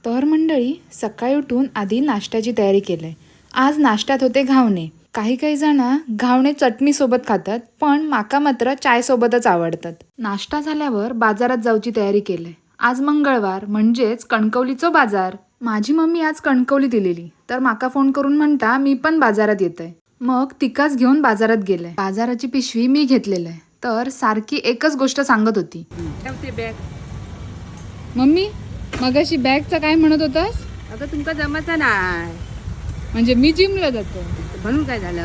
तर मंडळी, सकाळी उठून आधी नाश्त्याची तयारी केली. आज नाश्त्यात होते घावणे. काही जण घावणे चटणी सोबत खातात, पण माका मात्र चाय सोबतच आवडतात. नाश्ता झाल्यावर बाजारात जाऊची तयारी केली. आज मंगळवार म्हणजेच कणकवलीचो बाजार. माझी मम्मी आज कणकवली दिलेली, तर माका फोन करून म्हणता मी पण बाजारात येतय. मग तिकाच घेऊन बाजारात गेले. बाजाराची पिशवी मी घेतलेली आहे, तर सारखी एकच गोष्ट सांगत होती. मम्मी, मगाशी बॅगचं काय म्हणत होतास? अगं तुमका जमायचं नाही म्हणजे मी जिमला जातो म्हणून काय झालं?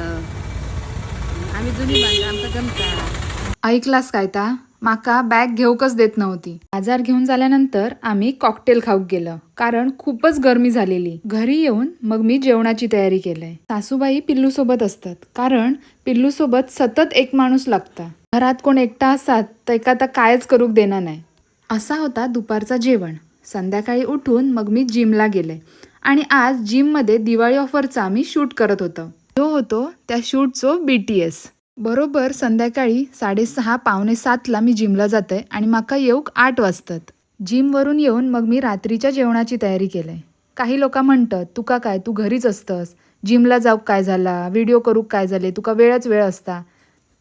आम्ही जुनी माणसं, आमका जमता. ऐकलास काय ता? माका बॅग घेऊकच देत नव्हती. बाजार घेऊन झाल्यानंतर आम्ही कॉकटेल खाऊक गेलो, कारण खूपच गरमी झालेली. घरी येऊन मग मी जेवणाची तयारी केली. सासूबाई पिल्लू सोबत असतात, कारण पिल्लू सोबत सतत एक माणूस लागता. घरात कोण एकटा असतात तर एका कायच करूक देणार नाही. असा होता दुपारचा जेवण. संध्याकाळी उठून मग मी जिमला गेले आणि आज जिममध्ये दिवाळी ऑफरचा मी शूट करत होतो. तो होतो त्या शूटचो BTS. बरोबर संध्याकाळी 6:30 पावणे 7ला मी जिमला जाते आणि माका येऊक 8 वाजतात. जिमवरून येऊन मग मी रात्रीच्या जेवणाची तयारी केली. काही लोक म्हणतात, तुका काय, तू घरीच असतस, जिमला जाऊक काय झाला, व्हिडिओ करूक काय झाले, तुका वेळच वेळ असता.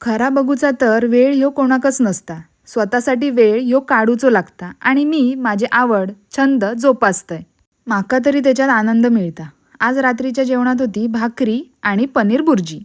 खरा बघूचा तर वेळ ह्यो कोणाकच नसता. स्वतःसाठी वेळ ह्यो काढूचो लागता आणि मी माझे आवड छंद जोपासतय. माका तरी त्याच्यात आनंद मिळता. आज रात्रीच्या जेवणात होती भाकरी आणि पनीर बुर्जी.